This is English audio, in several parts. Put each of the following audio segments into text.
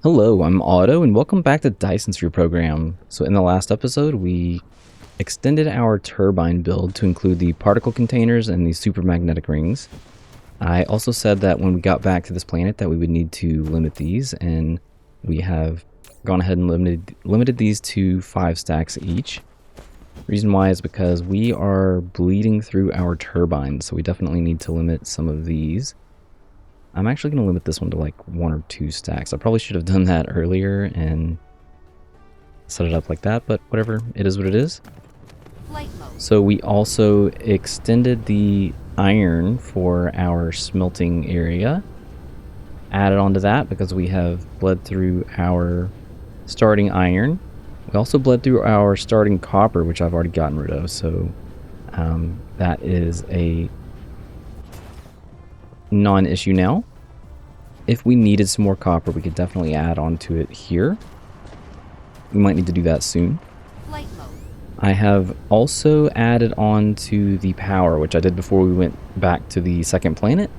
Hello, I'm Otto, and welcome back to Dyson's Free Program. So in the last episode, we extended our turbine build to include the particle containers and the supermagnetic rings. I also said that when we got back to this planet that we would need to limit these, and we have gone ahead and limited these to 5 stacks each. Reason why is because we are bleeding through our turbines, so we definitely need to limit some of these. I'm actually going to limit this one to like 1 or 2 stacks. I probably should have done that earlier and set it up like that, but whatever, it is what it is. So we also extended the iron for our smelting area. Added onto that because we have bled through our starting iron. We also bled through our starting copper, which I've already gotten rid of, so that is a non-issue now. If we needed some more copper, we could definitely add onto it here. We might need to do that soon. I have also added on to the power, which I did before we went back to the second planet.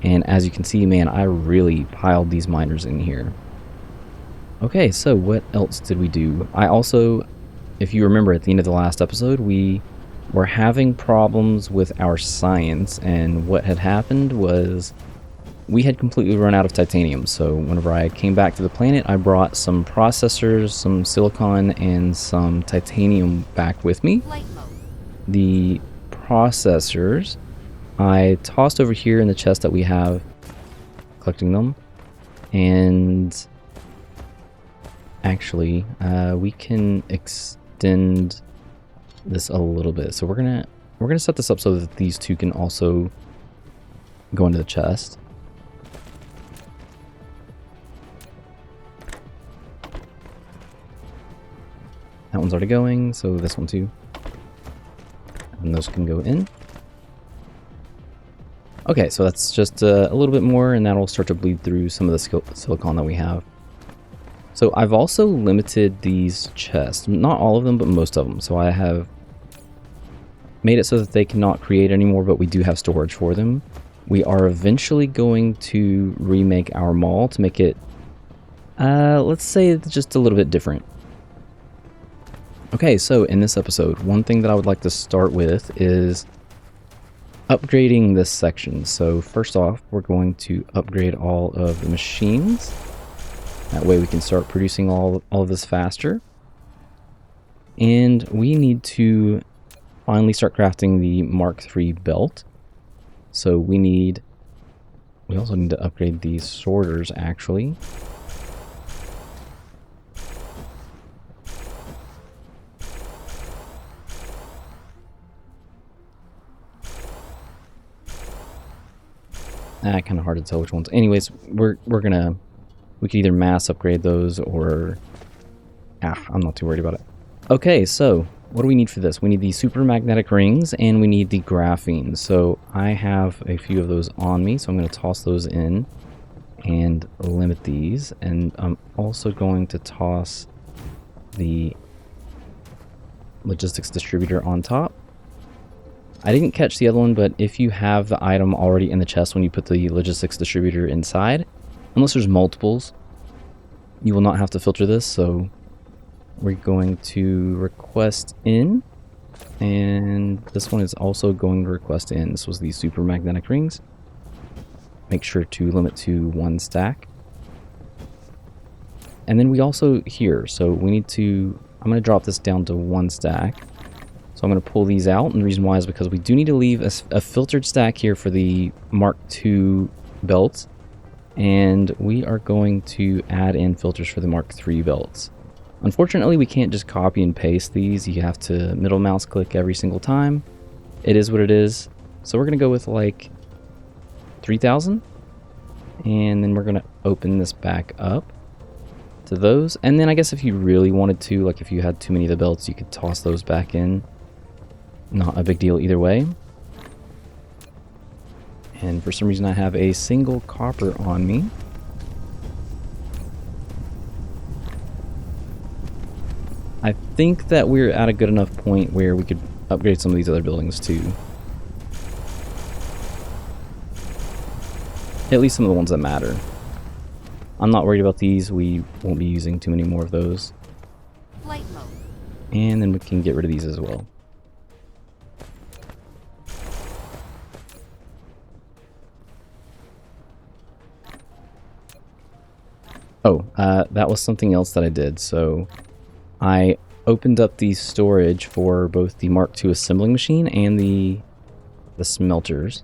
And as you can see, man, I really piled these miners in here. Okay, so what else did we do? I also, if you remember at the end of the last episode, we were having problems with our science, and what had happened was we had completely run out of titanium. So whenever I came back to the planet, I brought some processors, some silicon, and some titanium back with me. The processors I tossed over here in the chest that we have, collecting them. And actually, we can extend this a little bit. So we're gonna set this up so that these two can also go into the chest. That one's already going, so this one too. And those can go in. Okay, so that's just a little bit more, and that'll start to bleed through some of the silicon that we have. So I've also limited these chests. Not all of them, but most of them. So I have made it so that they cannot create anymore, but we do have storage for them. We are eventually going to remake our mall to make it, let's say, just a little bit different. Okay, so in this episode, one thing that I would like to start with is upgrading this section. So first off, we're going to upgrade all of the machines. That way we can start producing all of this faster. And we need to finally start crafting the Mark III belt. So we also need to upgrade these sorters, actually. Kind of hard to tell which ones. Anyways, we could either mass upgrade those or I'm not too worried about it. Okay, so what do we need for this? We need the supermagnetic rings and we need the graphene. So I have a few of those on me, so I'm going to toss those in and limit these. And I'm also going to toss the logistics distributor on top. I didn't catch the other one, but if you have the item already in the chest when you put the logistics distributor inside, unless there's multiples, you will not have to filter this. So we're going to request in, and this one is also going to request in. This was the supermagnetic rings. Make sure to limit to 1 stack. And then we also here, so we need to, I'm going to drop this down to 1 stack. So I'm going to pull these out, and the reason why is because we do need to leave a filtered stack here for the Mark II belts, and we are going to add in filters for the Mark III belts. Unfortunately, we can't just copy and paste these. You have to middle mouse click every single time. It is what it is. So we're going to go with like 3,000, and then we're going to open this back up to those. And then I guess if you really wanted to, like if you had too many of the belts, you could toss those back in. Not a big deal either way. And for some reason I have a single copper on me. I think that we're at a good enough point where we could upgrade some of these other buildings too. At least some of the ones that matter. I'm not worried about these. We won't be using too many more of those. Flight mode. And then we can get rid of these as well. Oh, that was something else that I did. So I opened up the storage for both the Mark II assembling machine and the smelters.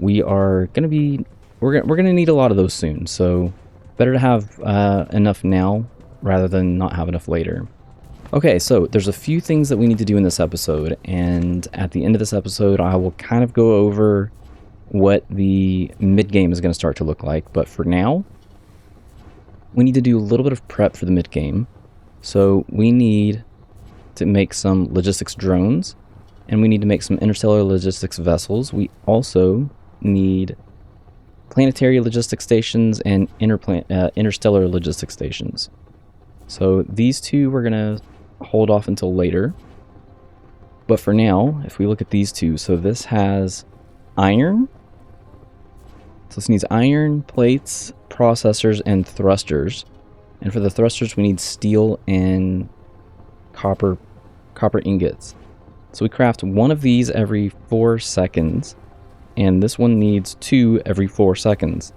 We are going to be, we're going to need a lot of those soon. So better to have enough now rather than not have enough later. Okay, so there's a few things that we need to do in this episode, and at the end of this episode, I will kind of go over what the mid-game is going to start to look like. But for now, we need to do a little bit of prep for the mid-game. So we need to make some logistics drones, and we need to make some interstellar logistics vessels. We also need planetary logistics stations and interstellar logistics stations. So these two we're going to hold off until later. But for now, if we look at these two, so this has iron. So this needs iron, plates, processors, and thrusters. And for the thrusters, we need steel and copper ingots. So we craft one of these every 4 seconds, and this one needs 2 every 4 seconds.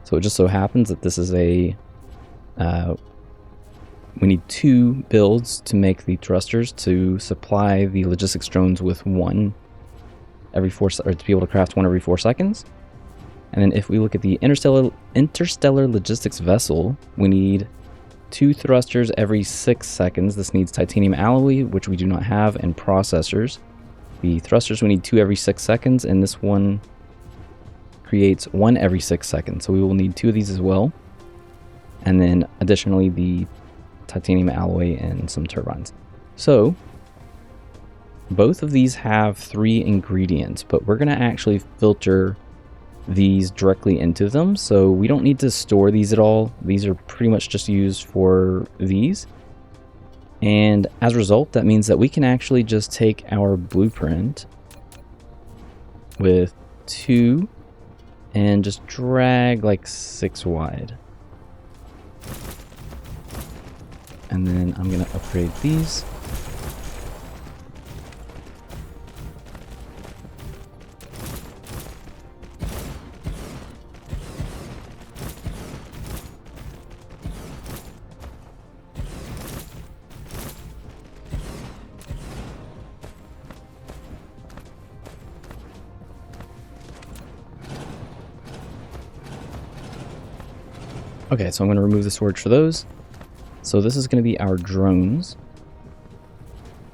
So it just so happens that this is a we need 2 builds to make the thrusters to supply the logistics drones with 1 every 4, or to be able to craft 1 every 4 seconds. And then if we look at the interstellar logistics vessel, we need 2 thrusters every 6 seconds. This needs titanium alloy, which we do not have, and processors. The thrusters we need 2 every 6 seconds, and this one creates 1 every 6 seconds. So we will need 2 of these as well. And then additionally the titanium alloy and some turbines. So both of these have 3 ingredients, but we're going to actually filter these directly into them, so we don't need to store these at all. These are pretty much just used for these, and as a result, that means that we can actually just take our blueprint with 2 and just drag like 6 wide. And then I'm going to upgrade these. Okay, so I'm going to remove the storage for those. So this is going to be our drones.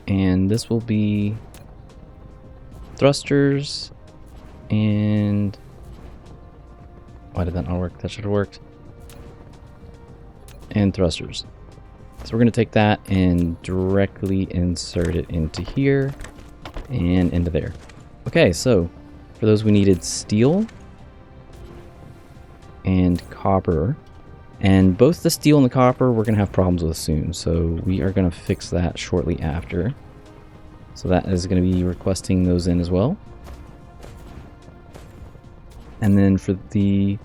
And this will be thrusters and... Why did that not work? That should have worked. And thrusters. So we're going to take that and directly insert it into here and into there. Okay, so for those we needed steel and copper. And both the steel and the copper we're going to have problems with soon, so we are going to fix that shortly after. So that is going to be requesting those in as well. And then for the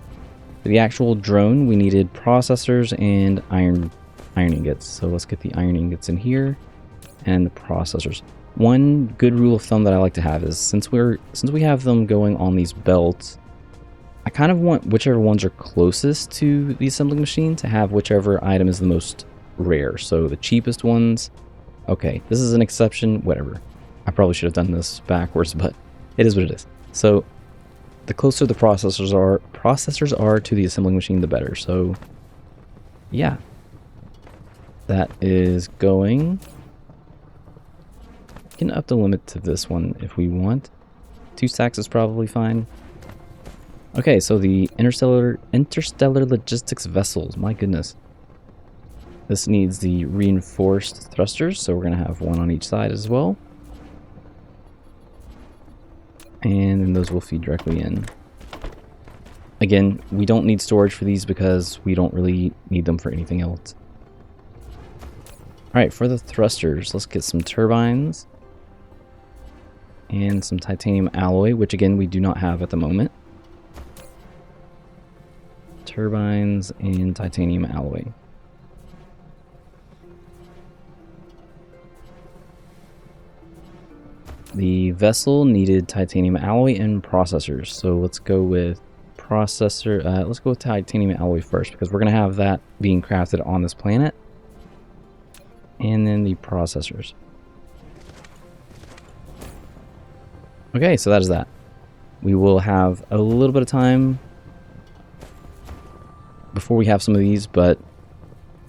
actual drone, we needed processors and iron ingots. So let's get the iron ingots in here and the processors. One good rule of thumb that I like to have is since we have them going on these belts, I kind of want whichever ones are closest to the assembling machine to have whichever item is the most rare. So the cheapest ones, okay, this is an exception, whatever. I probably should have done this backwards, but it is what it is. So the closer the processors are to the assembling machine, the better. So yeah, that is going. We can up the limit to this one if we want. 2 stacks is probably fine. Okay, so the interstellar logistics vessels, my goodness. This needs the reinforced thrusters, so we're going to have 1 on each side as well. And then those will feed directly in. Again, we don't need storage for these because we don't really need them for anything else. Alright, for the thrusters, let's get some turbines. And some titanium alloy, which again we do not have at the moment. turbines, and titanium alloy. The vessel needed titanium alloy and processors, so let's go with processor. Let's go with titanium alloy first, because we're going to have that being crafted on this planet. And then the processors. Okay, so that is that. We will have a little bit of time before we have some of these, but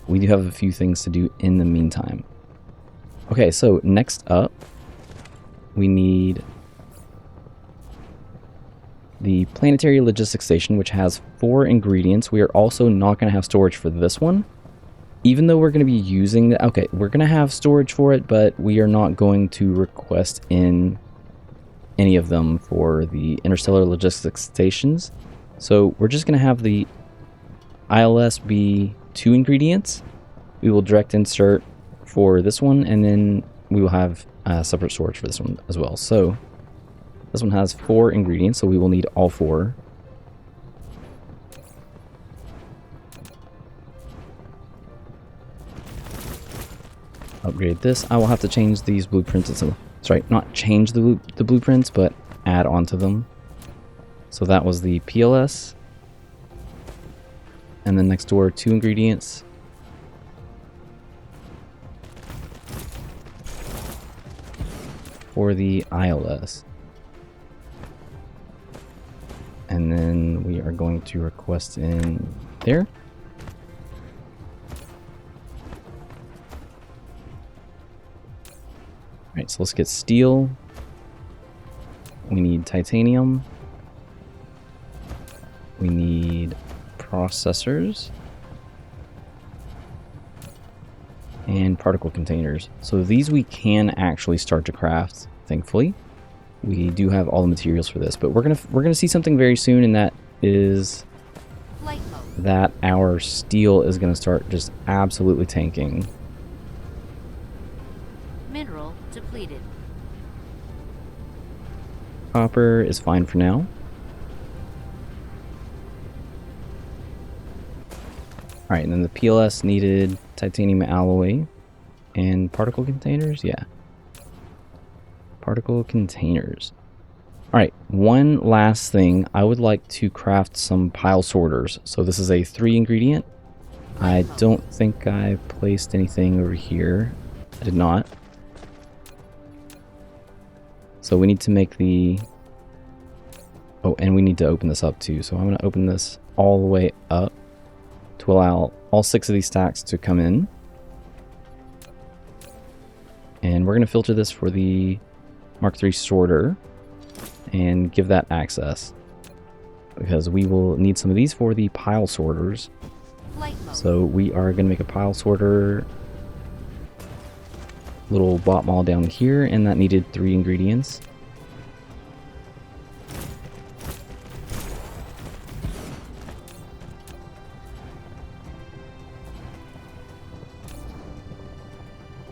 we do have a few things to do in the meantime. Okay, so next up, we need the planetary logistics station, which has 4 ingredients. We are also not going to have storage for this one, even though we're going to be using the, okay, we're going to have storage for it, but we are not going to request in any of them for the interstellar logistics stations. So we're just going to have the ILS be 2 ingredients. We will direct insert for this one, and then we will have separate storage for this one as well. So this one has 4 ingredients, so we will need all 4. Upgrade this. I will have to change these blueprints. That's right, not change the blueprints, but add onto them. So that was the PLS. And then next door, 2 ingredients. For the ILS. And then we are going to request in there. Alright, so let's get steel. We need titanium. We need processors. And particle containers. So these we can actually start to craft, thankfully. We do have all the materials for this, but we're gonna see something very soon, and that is that our steel is gonna start just absolutely tanking. Mineral depleted. Copper is fine for now. Alright, and then the PLS needed titanium alloy and particle containers. Yeah. Particle containers. Alright, one last thing. I would like to craft some pile sorters. So this is a 3 ingredient. I don't think I placed anything over here. I did not. So we need to make the... Oh, and we need to open this up too. So I'm going to open this all the way up to allow all 6 of these stacks to come in. And we're going to filter this for the Mark III sorter and give that access, because we will need some of these for the pile sorters. So we are going to make a pile sorter little bot mall down here, and that needed 3 ingredients.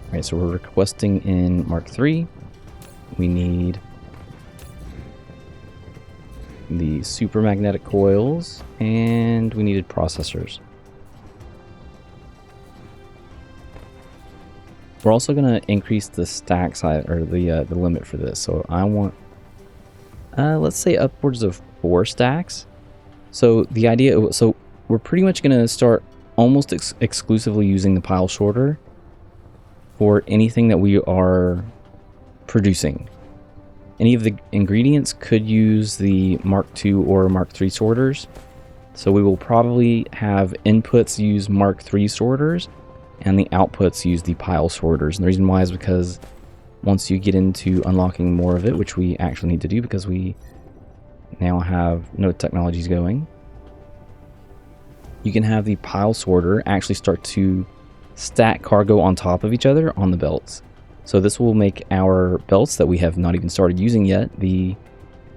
Alright, so we're requesting in Mark III. We need the super magnetic coils, and we needed processors. We're also going to increase the stack size, or the limit for this. So I want, let's say upwards of 4 stacks. So the idea, so we're pretty much going to start almost exclusively using the pile sorter for anything that we are producing. Any of the ingredients could use the Mark II or Mark III sorters. So we will probably have inputs use Mark III sorters, and the outputs use the pile sorters. And the reason why is because once you get into unlocking more of it, which we actually need to do because we now have node technologies going, you can have the pile sorter actually start to stack cargo on top of each other on the belts. So this will make our belts that we have not even started using yet, the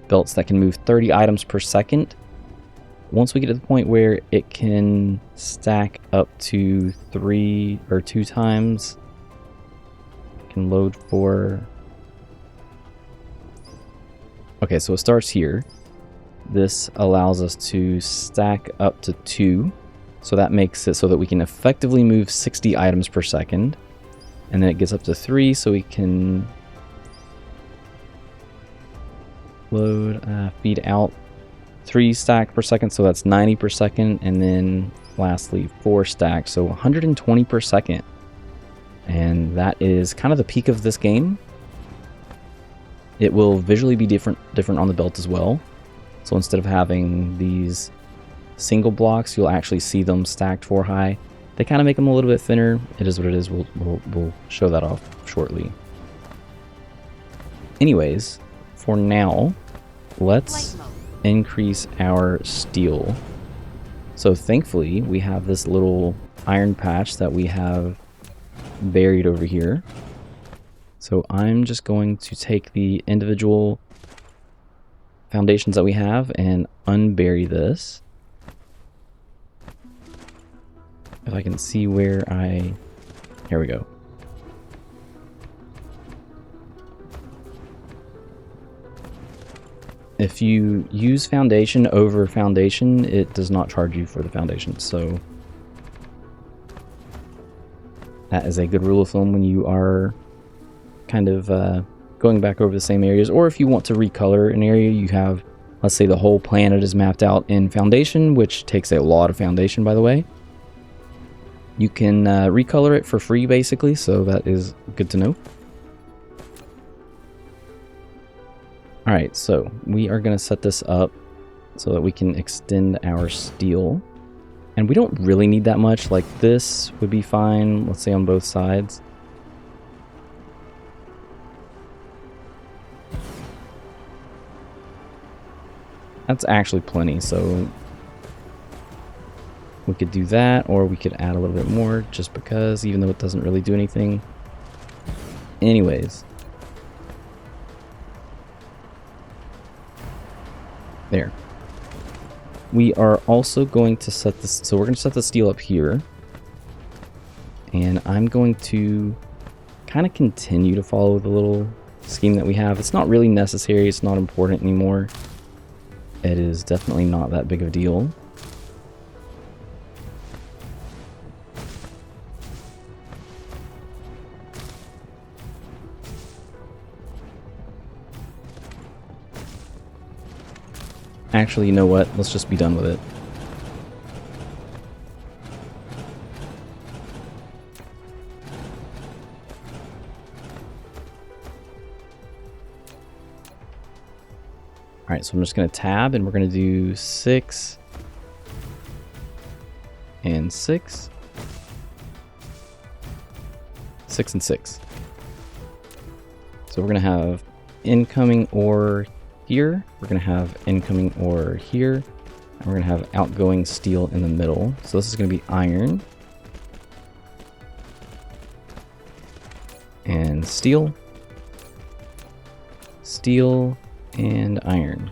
belts that can move 30 items per second. Once we get to the point where it can stack up to 3 or 2 times, it can load 4. Okay, so it starts here. This allows us to stack up to 2. So that makes it so that we can effectively move 60 items per second. And then it gets up to 3, so we can load, feed out 3 stack per second, so that's 90 per second. And then lastly, 4 stacks, so 120 per second. And that is kind of the peak of this game. It will visually be different on the belt as well. So instead of having these single blocks, you'll actually see them stacked 4 high. They kind of make them a little bit thinner. It is what it is. We'll show that off shortly. Anyways, for now, let's increase our steel. So thankfully, we have this little iron patch that we have buried over here. So I'm just going to take the individual foundations that we have and unbury this. If I can see where here we go. If you use foundation over foundation, it does not charge you for the foundation. So that is a good rule of thumb when you are kind of going back over the same areas, or if you want to recolor an area. You have, let's say the whole planet is mapped out in foundation, which takes a lot of foundation, by the way. You can recolor it for free basically, so that is good to know. Alright, so we are going to set this up so that we can extend our steel. And we don't really need that much. Like this would be fine, let's say on both sides. That's actually plenty, so we could do that, or we could add a little bit more just because, even though it doesn't really do anything. Anyways. There. We are also going to set this, so we're going to set the steel up here. And I'm going to kind of continue to follow the little scheme that we have. It's not really necessary, it's not important anymore. It is definitely not that big of a deal. Actually, you know what? Let's just be done with it. Alright, so I'm just going to tab and we're going to do 6 and 6. 6 and 6. So we're going to have incoming ore here. We're going to have incoming ore here. And we're going to have outgoing steel in the middle. So this is going to be iron. And steel. Steel. And iron.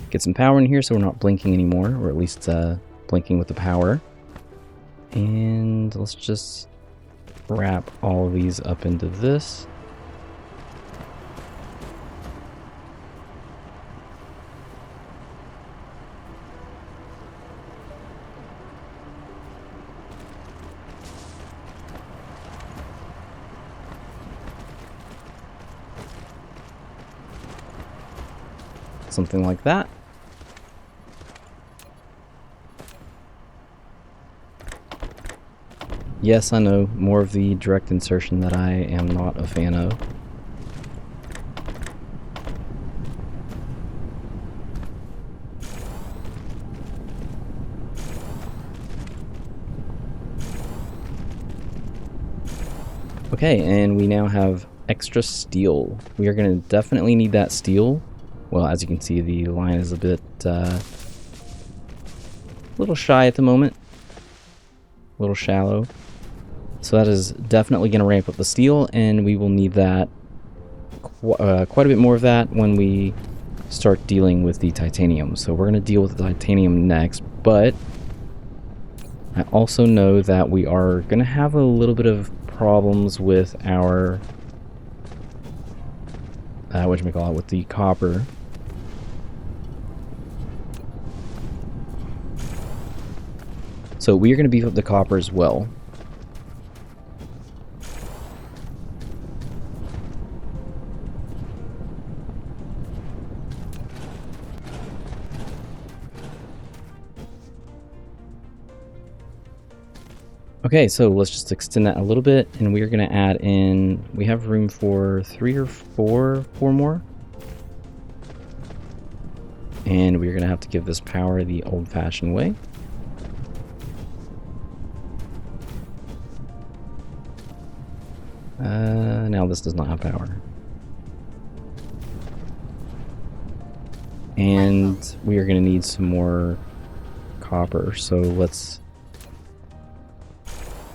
Get some power in here so we're not blinking anymore, or at least blinking with the power. And let's just wrap all of these up into this. Something like that. Yes, I know, more of the direct insertion that I am not a fan of. Okay, and we now have extra steel. We are going to definitely need that steel. Well, as you can see, the line is a bit little shy at the moment. A little shallow. So that is definitely going to ramp up the steel, and we will need that quite a bit more of that when we start dealing with the titanium. So we're going to deal with the titanium next, but I also know that we are going to have a little bit of problems with our whatchamacallit, with the copper. So we are going to beef up the copper as well. Okay, so let's just extend that a little bit, and we are going to add in, we have room for 3 or 4 more. And we're going to have to give this power the old-fashioned way. Now this does not have power. And we are going to need some more copper, so let's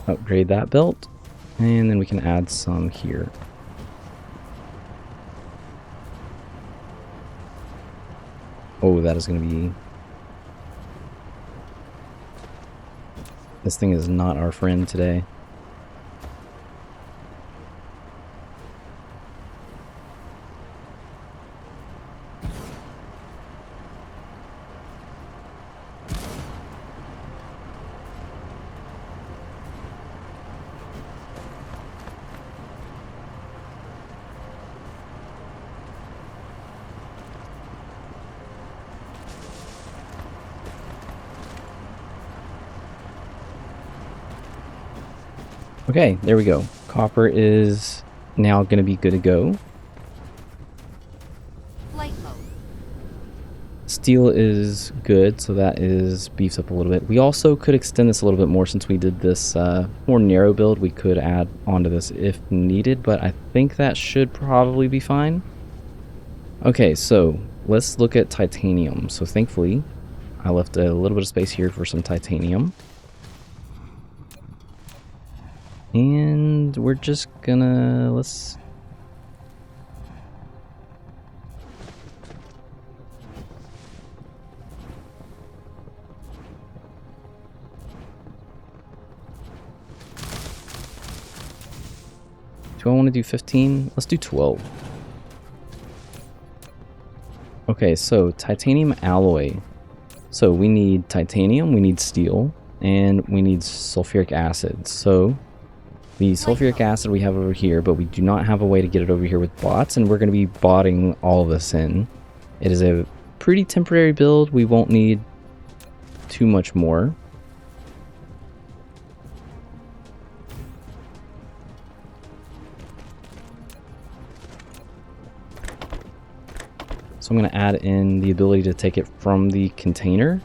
upgrade that belt, and then we can add some here. Oh, that is going to be... This thing is not our friend today. Okay, there we go. Copper is now going to be good to go. Flight mode. Steel is good, so that is beefs up a little bit. We also could extend this a little bit more since we did this more narrow build. We could add onto this if needed, but I think that should probably be fine. Okay, so let's look at titanium. So thankfully, I left a little bit of space here for some titanium. And we're just gonna, let's... Do I want to do 15? Let's do 12. Okay, so titanium alloy. So we need titanium, we need steel, and we need sulfuric acid. So the sulfuric acid we have over here, but we do not have a way to get it over here with bots, and we're going to be botting all of this in. It is a pretty temporary build. We won't need too much more. So I'm going to add in the ability to take it from the container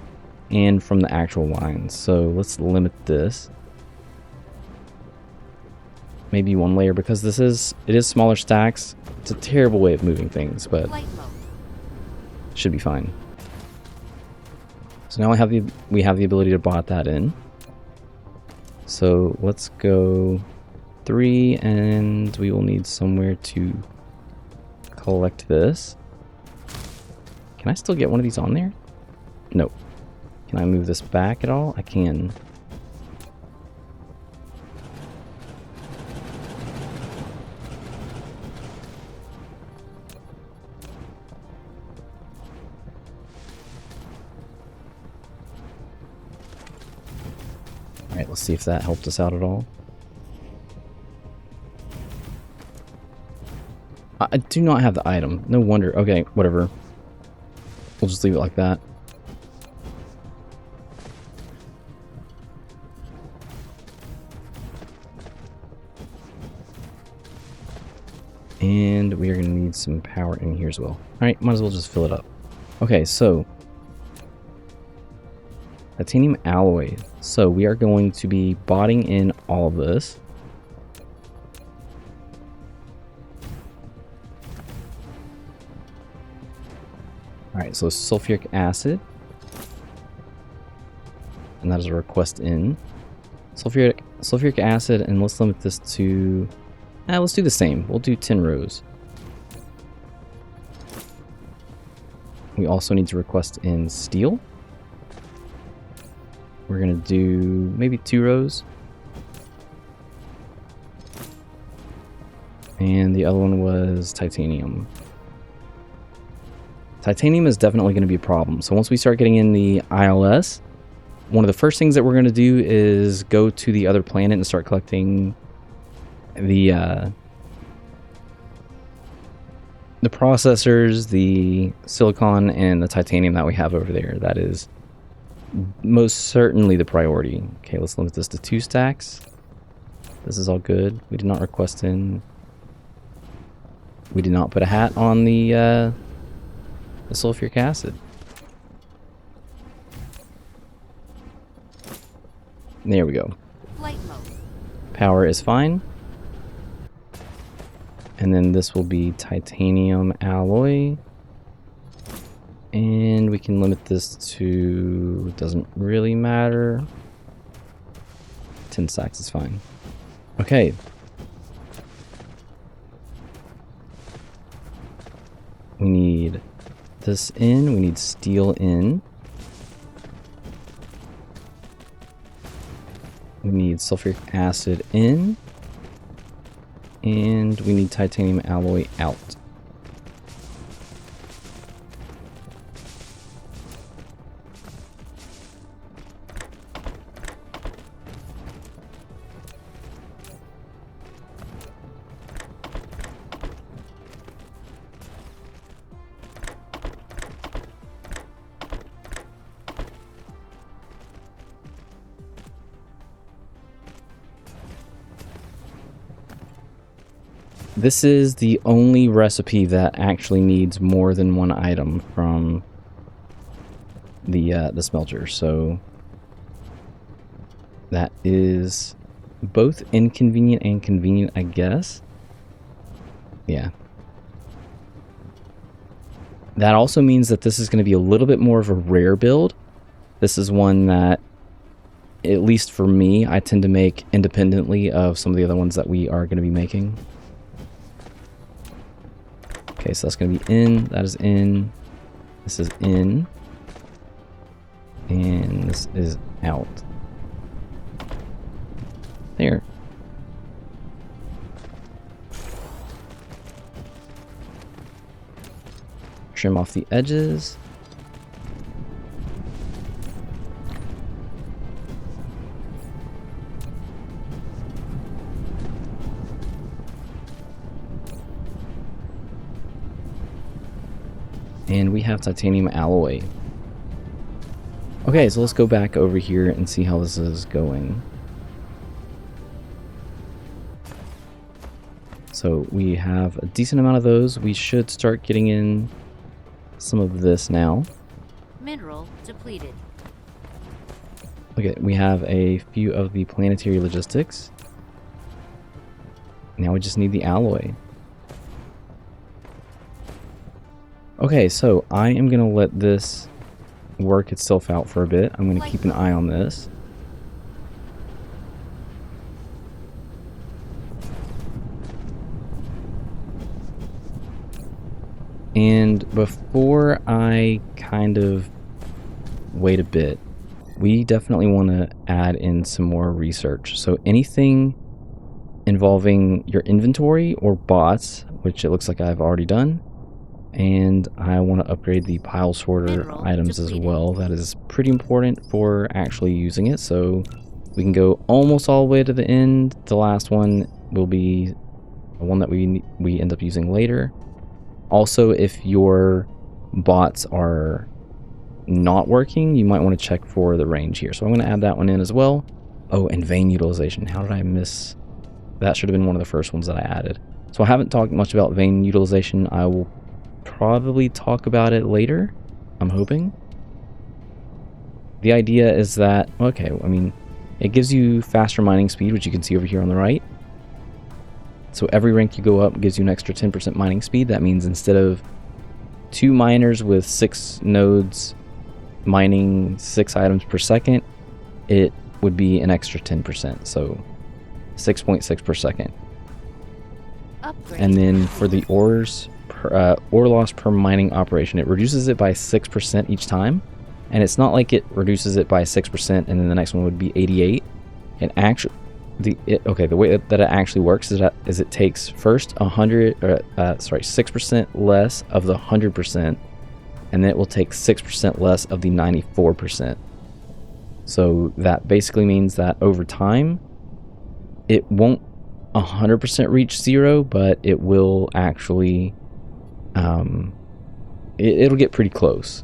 and from the actual lines. So let's limit this. Maybe 1 layer, because it is smaller stacks. It's a terrible way of moving things, but should be fine. So now we have the ability to bot that in. So let's go 3, and we will need somewhere to collect this. Can I still get one of these on there? Nope. Can I move this back at all? I can. Alright, let's see if that helped us out at all. I do not have the item. No wonder. Okay, whatever. We'll just leave it like that. And we are going to need some power in here as well. Alright, might as well just fill it up. Okay, so titanium alloy. So we are going to be botting in all of this. Alright, so sulfuric acid. And that is a request in. Sulfuric acid, and let's limit this to... let's do the same. We'll do 10 rows. We also need to request in steel. We're going to do maybe 2 rows. And the other one was titanium. Titanium is definitely going to be a problem. So once we start getting in the ILS, one of the first things that we're going to do is go to the other planet and start collecting the processors, the silicon, and the titanium that we have over there. That is most certainly the priority. Okay, let's limit this to 2 stacks. This is all good. We did not request in. We did not put a hat on the sulfuric acid. There we go. Flight mode. Power is fine. And then this will be titanium alloy. And we can limit this to, doesn't really matter. 10 stacks is fine. Okay. We need this in, we need steel in. We need sulfuric acid in. And we need titanium alloy out. This is the only recipe that actually needs more than one item from the smelter, so that is both inconvenient and convenient, I guess. Yeah. That also means that this is going to be a little bit more of a rare build. This is one that, at least for me, I tend to make independently of some of the other ones that we are going to be making. Okay, so that's going to be in, that is in, this is in, and this is out. There. Trim off the edges. And we have titanium alloy. Okay, so let's go back over here and see how this is going. So we have a decent amount of those. We should start getting in some of this now. Mineral depleted. Okay, we have a few of the planetary logistics. Now we just need the alloy. Okay, so I am going to let this work itself out for a bit. I'm going to keep an eye on this. And before I kind of wait a bit, we definitely want to add in some more research. So anything involving your inventory or bots, which it looks like I've already done, and I want to upgrade the pile sorter items as well. That is pretty important for actually using it. So we can go almost all the way to the end. The last one will be one that we end up using later. Also, if your bots are not working, you might want to check for the range here. So I'm going to add that one in as well. Oh, and vein utilization. How did I miss? That should have been one of the first ones that I added. So I haven't talked much about vein utilization. I will probably talk about it later, I'm hoping. The idea is that, okay, I mean, it gives you faster mining speed, which you can see over here on the right. So every rank you go up gives you an extra 10% mining speed. That means instead of 2 miners with 6 nodes mining 6 items per second, it would be an extra 10%, so 6.6 per second. Upgrade. And then for the ores, ore loss per mining operation, it reduces it by 6% each time. And it's not like it reduces it by 6% and then the next one would be 88. It the way that it actually works is it takes first 6% less of the 100%, and then it will take 6% less of the 94%. So that basically means that over time, it won't 100% reach zero, but it will actually, it'll get pretty close.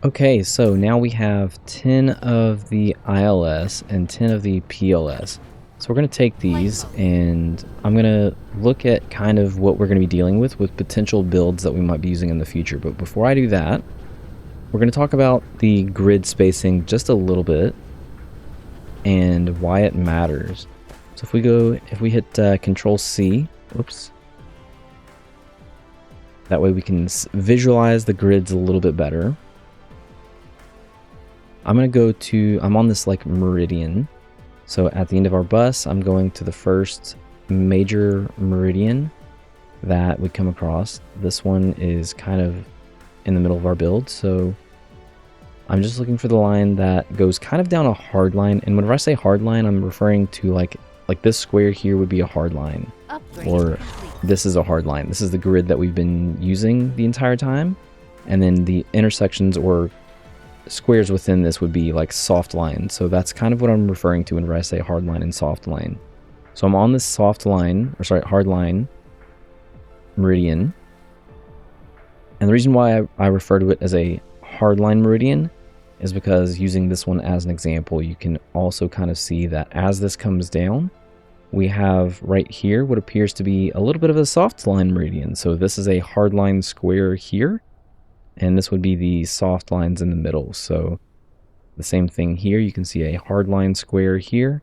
Okay, so now we have 10 of the ILS and 10 of the PLS. So we're going to take these and I'm going to look at kind of what we're going to be dealing with potential builds that we might be using in the future. But before I do that, we're going to talk about the grid spacing just a little bit and why it matters. So if we hit Control C, oops, that way we can visualize the grids a little bit better. I'm on this like meridian. So at the end of our bus, I'm going to the first major meridian that we come across. This one is kind of in the middle of our build. So I'm just looking for the line that goes kind of down a hard line. And whenever I say hard line, I'm referring to like this square here would be a hard line. Or this is a hard line. This is the grid that we've been using the entire time. And then the intersections or squares within this would be like soft lines. So that's kind of what I'm referring to whenever I say hard line and soft line. So I'm on this hard line meridian. And the reason why I refer to it as a hard line meridian is because using this one as an example, you can also kind of see that as this comes down, we have right here what appears to be a little bit of a soft line meridian. So this is a hard line square here. And this would be the soft lines in the middle. So the same thing here, you can see a hard line square here.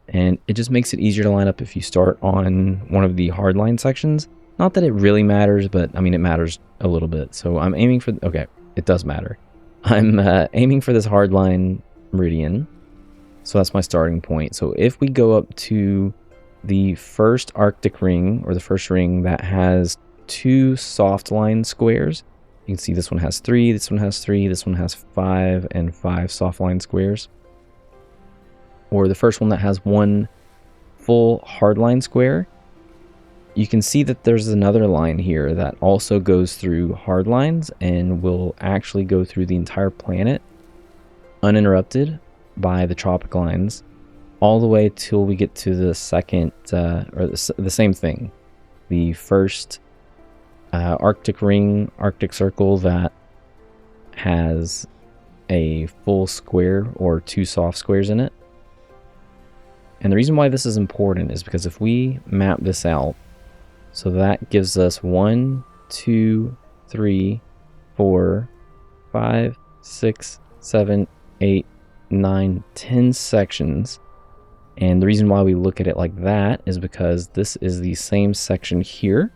And it just makes it easier to line up if you start on one of the hard line sections. Not that it really matters, but I mean, it matters a little bit. So I'm aiming for, okay, it does matter. I'm aiming for this hard line meridian. So that's my starting point. So if we go up to the first Arctic ring, or the first ring that has two soft line squares, you can see this one has 3, this one has 3, this one has 5, and 5 soft line squares. Or the first one that has one full hard line square, you can see that there's another line here that also goes through hard lines and will actually go through the entire planet uninterrupted by the tropic lines all the way till we get to the second, or the same thing, the first Arctic ring, Arctic circle that has a full square or 2 soft squares in it. And the reason why this is important is because if we map this out, so that gives us 1, 2, 3, 4, 5, 6, 7, 8, 9, 10 sections. And the reason why we look at it like that is because this is the same section here,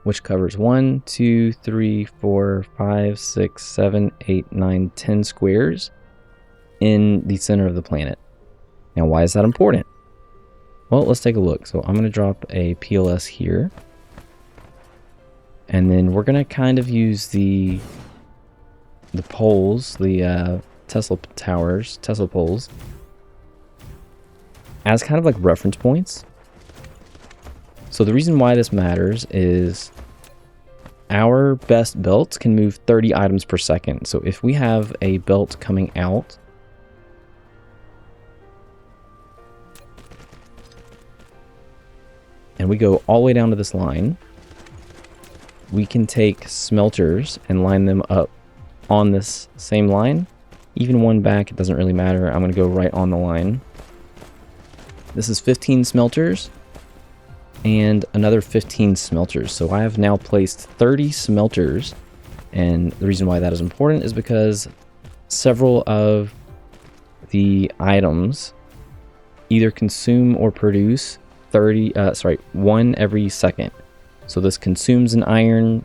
which covers 1, 2, 3, 4, 5, 6, 7, 8, 9, 10 squares in the center of the planet. Now, why is that important? Well, let's take a look. So I'm going to drop a PLS here. And then we're going to kind of use the poles, the Tesla towers, Tesla poles, as kind of like reference points. So the reason why this matters is our best belts can move 30 items per second. So if we have a belt coming out, and we go all the way down to this line, we can take smelters and line them up on this same line. Even one back, it doesn't really matter. I'm going to go right on the line. This is 15 smelters and another 15 smelters. So I have now placed 30 smelters. And the reason why that is important is because several of the items either consume or produce 1 every second. So this consumes an iron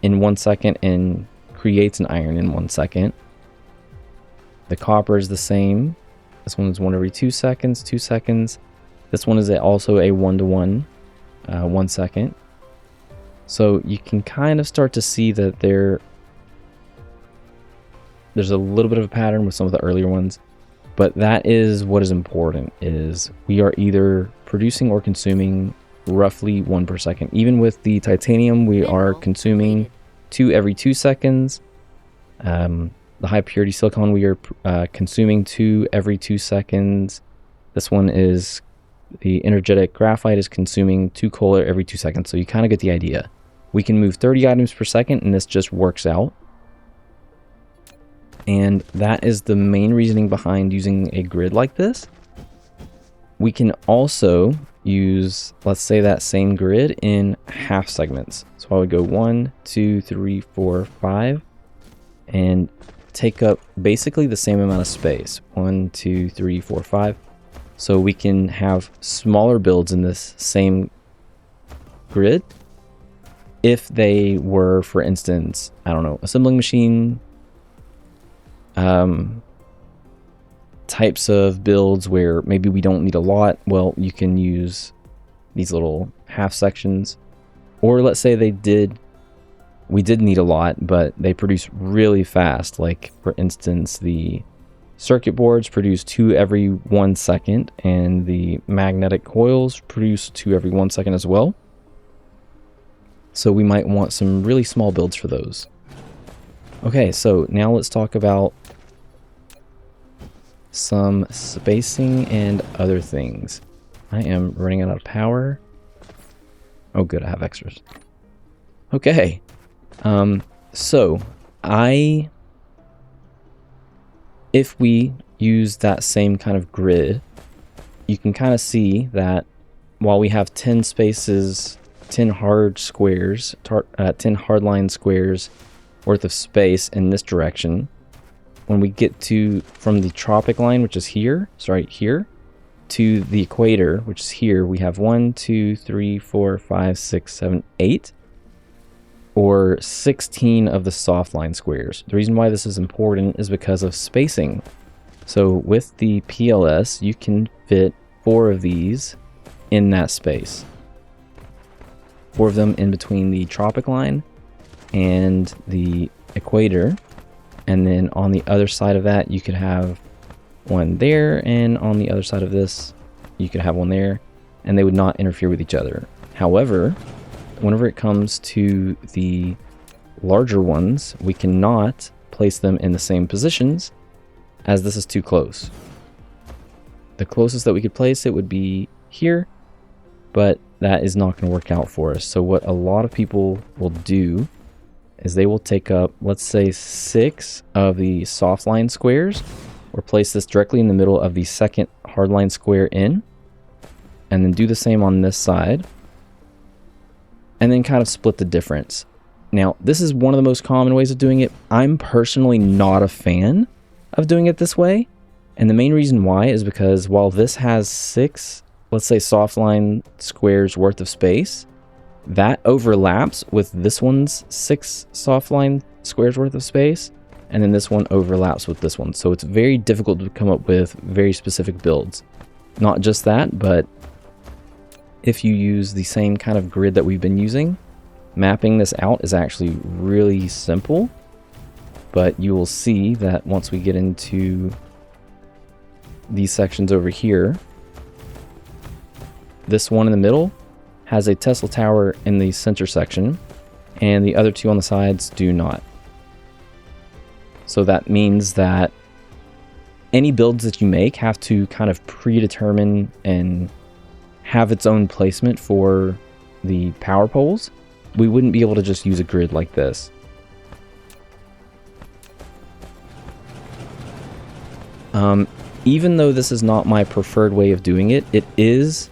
in 1 second and creates an iron in 1 second. The copper is the same. This one is 1 every 2 seconds, 2 seconds. This one is also a 1-to-1, 1 second. So you can kind of start to see that there's a little bit of a pattern with some of the earlier ones. But that is what is important, is we are either producing or consuming roughly 1 per second. Even with the titanium, we are consuming depleted. 2 every 2 seconds. The high purity silicon, we are consuming 2 every 2 seconds. This one is the energetic graphite is consuming 2 coal every 2 seconds. So you kind of get the idea. We can move 30 items per second, and this just works out. And that is the main reasoning behind using a grid like this. We can also use, let's say, that same grid in half segments. So I would go 1, 2, 3, 4, 5, and take up basically the same amount of space. 1, 2, 3, 4, 5. So we can have smaller builds in this same grid if they were, for instance, I don't know, assembling machine types of builds where maybe we don't need a lot. Well, you can use these little half sections. Or let's say we did need a lot, but they produce really fast. Like, for instance, the circuit boards produce 2 every 1 second, and the magnetic coils produce 2 every 1 second as well. So we might want some really small builds for those. Okay, so now let's talk about some spacing and other things. I am running out of power. Oh good, I have extras. Okay. So if we use that same kind of grid, you can kind of see that while we have 10 spaces, 10 hard squares, 10 hardline squares worth of space in this direction, when we get to from the tropic line, which is here, to the equator, which is here, we have 1, 2, 3, 4, 5, 6, 7, 8, or 16 of the soft line squares. The reason why this is important is because of spacing. So with the PLS, you can fit 4 of these in that space. 4 of them in between the tropic line and the equator. And then on the other side of that, you could have one there, and on the other side of this, you could have one there, and they would not interfere with each other. However, whenever it comes to the larger ones, we cannot place them in the same positions, as this is too close. The closest that we could place it would be here, but that is not going to work out for us. So what a lot of people will do is they will take up, let's say, 6 of the soft line squares, or place this directly in the middle of the second hard line square in, and then do the same on this side, and then kind of split the difference. Now, this is one of the most common ways of doing it. I'm personally not a fan of doing it this way, and the main reason why is because while this has 6, let's say, soft line squares worth of space, that overlaps with this one's 6 soft line squares worth of space, and then this one overlaps with this one. So it's very difficult to come up with very specific builds. Not just that, but if you use the same kind of grid that we've been using, mapping this out is actually really simple. But you will see that once we get into these sections over here, this one in the middle has a Tesla tower in the center section, and the other 2 on the sides do not. So that means that any builds that you make have to kind of predetermine and have its own placement for the power poles. We wouldn't be able to just use a grid like this. Even though this is not my preferred way of doing it, it is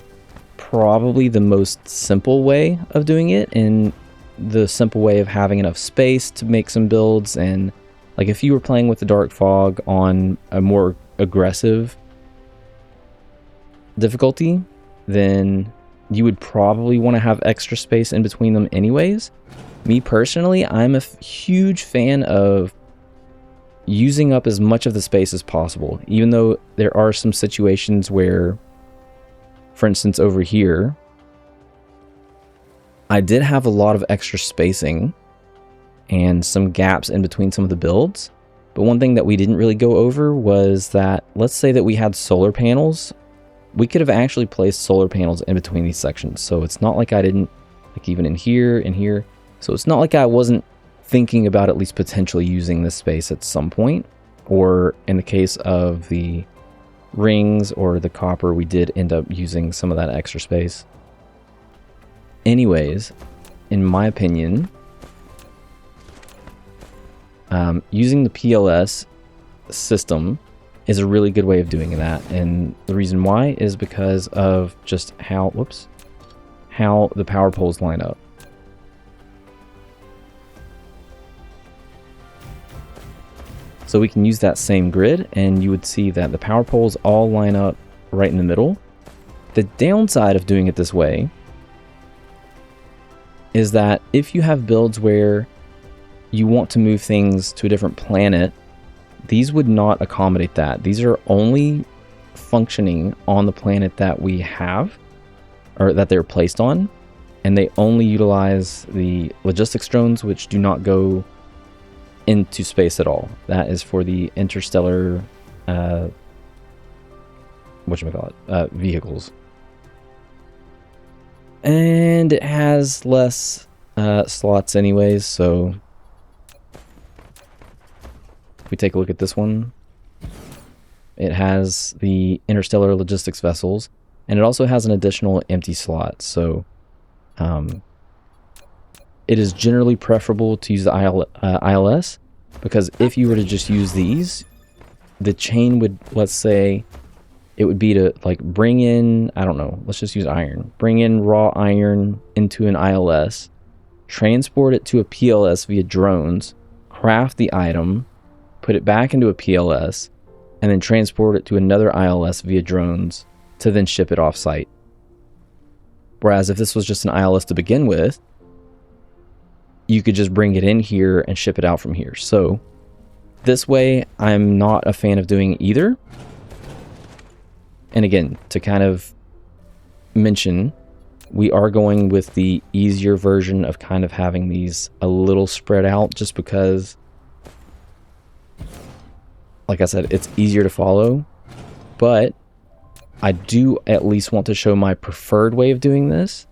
probably the most simple way of doing it, and the simple way of having enough space to make some builds. And like, if you were playing with the dark fog on a more aggressive difficulty, then you would probably want to have extra space in between them anyways. Me personally, I'm a huge fan of using up as much of the space as possible, even though there are some situations where, for instance, over here, I did have a lot of extra spacing and some gaps in between some of the builds. But one thing that we didn't really go over was that, let's say that we had solar panels. We could have actually placed solar panels in between these sections. So it's not like I didn't, like even in here and here. So it's not like I wasn't thinking about at least potentially using this space at some point. Or in the case of the rings or the copper, we did end up using some of that extra space. Anyways, in my opinion, using the PLS system is a really good way of doing that. And the reason why is because of just how the power poles line up. So we can use that same grid, and you would see that the power poles all line up right in the middle. The downside of doing it this way is that if you have builds where you want to move things to a different planet, these would not accommodate that. These are only functioning on the planet that we have, or that they're placed on, and they only utilize the logistics drones, which do not go into space at all. That is for the interstellar vehicles. And it has less slots anyways, so if we take a look at this one, it has the interstellar logistics vessels, and it also has an additional empty slot. So it is generally preferable to use the ILS, because if you were to just use these, the chain would, let's say, it would be to like bring in, I don't know, let's just use iron. Bring in raw iron into an ILS, transport it to a PLS via drones, craft the item, put it back into a PLS, and then transport it to another ILS via drones to then ship it off site. Whereas if this was just an ILS to begin with, you could just bring it in here and ship it out from here. So this way, I'm not a fan of doing either. And again, to kind of mention, we are going with the easier version of kind of having these a little spread out, just because, like I said, it's easier to follow. But I do at least want to show my preferred way of doing this.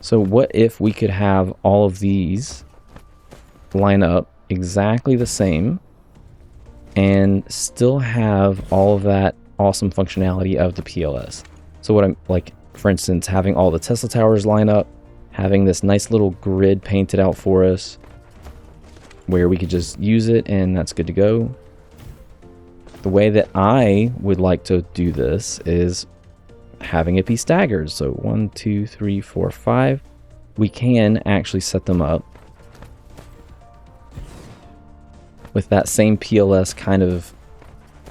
So what if we could have all of these line up exactly the same and still have all of that awesome functionality of the PLS? So what I'm like, for instance, having all the Tesla towers line up, having this nice little grid painted out for us where we could just use it and that's good to go. The way that I would like to do this is having it be staggered. So 1, 2, 3, 4, 5. We can actually set them up with that same PLS kind of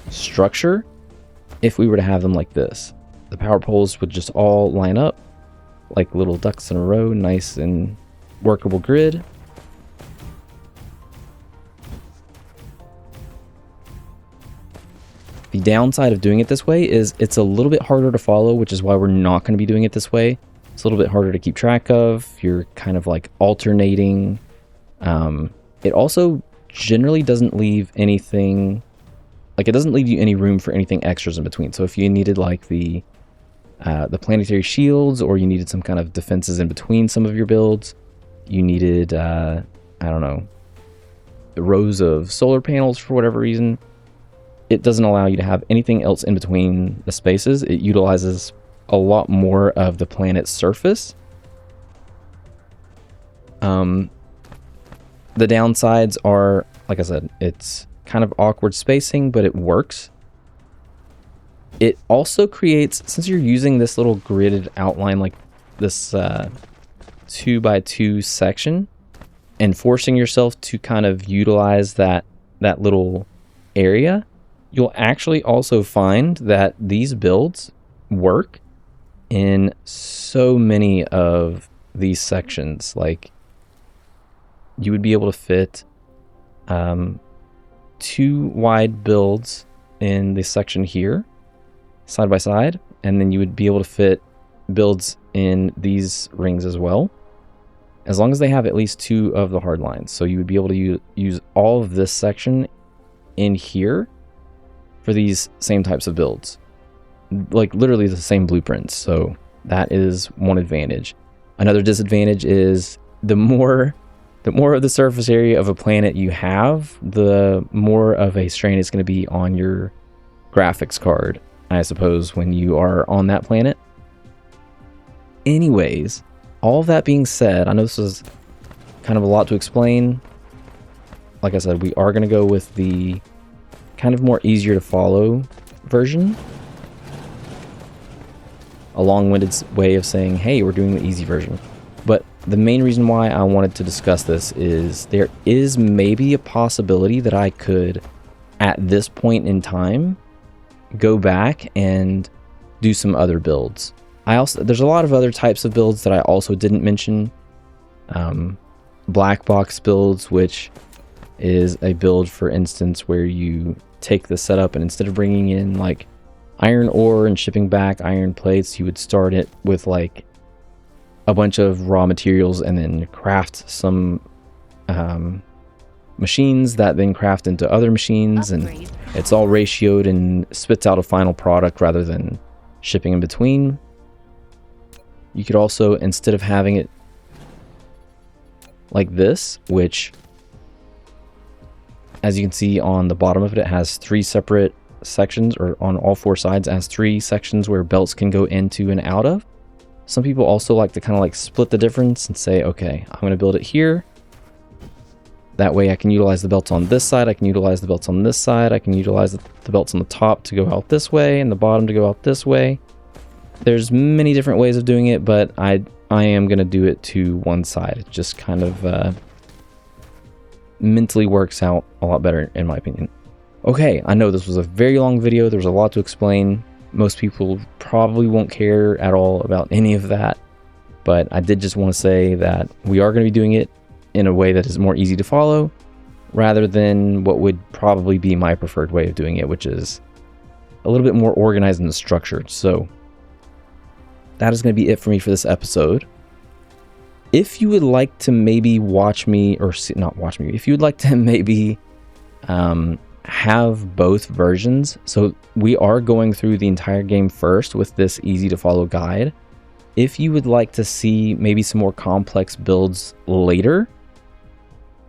structure if we were to have them like this. The power poles would just all line up like little ducks in a row, nice and workable grid. The downside of doing it this way is it's a little bit harder to follow, which is why we're not going to be doing it this way. It's a little bit harder to keep track of. You're kind of like alternating. It also generally doesn't leave anything, like it doesn't leave you any room for anything extras in between. So if you needed like the planetary shields, or you needed some kind of defenses in between some of your builds, you needed, I don't know, the rows of solar panels for whatever reason, it doesn't allow you to have anything else in between the spaces. It utilizes a lot more of the planet's surface. The downsides are, like I said, it's kind of awkward spacing, but it works. It also creates, since you're using this little gridded outline, like this 2x2 section, and forcing yourself to kind of utilize that little area, you'll actually also find that these builds work in so many of these sections. Like, you would be able to fit 2 wide builds in this section here, side by side, and then you would be able to fit builds in these rings as well. as long as they have at least 2 of the hard lines. So you would be able to use all of this section in here for these same types of builds, like literally the same blueprints. So that is one advantage. Another disadvantage is the more of the surface area of a planet you have, the more of a strain it's going to be on your graphics card, I suppose, when you are on that planet. Anyways, all that being said, I know this was kind of a lot to explain. Like I said, we are going to go with the kind of more easier to follow version. A long-winded way of saying, hey, we're doing the easy version. But the main reason why I wanted to discuss this is there is maybe a possibility that I could, at this point in time, go back and do some other builds. There's a lot of other types of builds that I also didn't mention. Black box builds, which is a build, for instance, where you take the setup and instead of bringing in like iron ore and shipping back iron plates, you would start it with like a bunch of raw materials and then craft some machines that then craft into other machines. Upgrade. And it's all ratioed and spits out a final product rather than shipping in between. You could also, instead of having it like this, which as you can see on the bottom of it, it has 3 separate sections, or on all 4 sides it has 3 sections where belts can go into and out of. Some people also like to kind of like split the difference and say, okay, I'm going to build it here. That way I can utilize the belts on this side, I can utilize the belts on this side, I can utilize the belts on the top to go out this way and the bottom to go out this way. There's many different ways of doing it, but I am going to do it to one side. It just kind of mentally works out a lot better in my opinion. Okay, I know this was a very long video. There was a lot to explain. Most people probably won't care at all about any of that, but I did just want to say that we are going to be doing it in a way that is more easy to follow rather than what would probably be my preferred way of doing it, which is a little bit more organized and structured. So that is going to be it for me for this episode. If you would like to maybe watch me, or not watch me, if you would like to maybe have both versions, so we are going through the entire game first with this easy to follow guide. If you would like to see maybe some more complex builds later,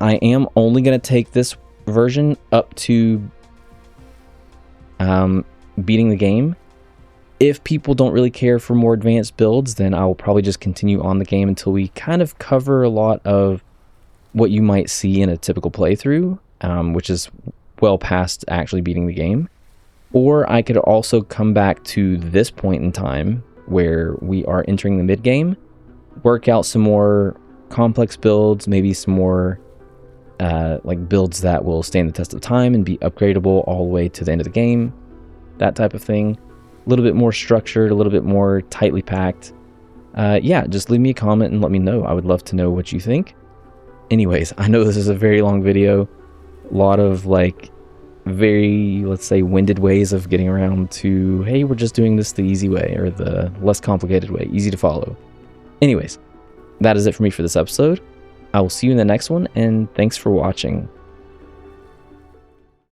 I am only going to take this version up to beating the game. If people don't really care for more advanced builds, then I will probably just continue on the game until we kind of cover a lot of what you might see in a typical playthrough, which is well past actually beating the game. Or I could also come back to this point in time where we are entering the mid game, work out some more complex builds, maybe some more like builds that will stand the test of time and be upgradable all the way to the end of the game, that type of thing. A little bit more structured, a little bit more tightly packed. Yeah, just leave me a comment and let me know. I would love to know what you think. Anyways, I know this is a very long video. A lot of like very, let's say, winded ways of getting around to, hey, we're just doing this the easy way, or the less complicated way, easy to follow. Anyways, that is it for me for this episode. I will see you in the next one, and thanks for watching.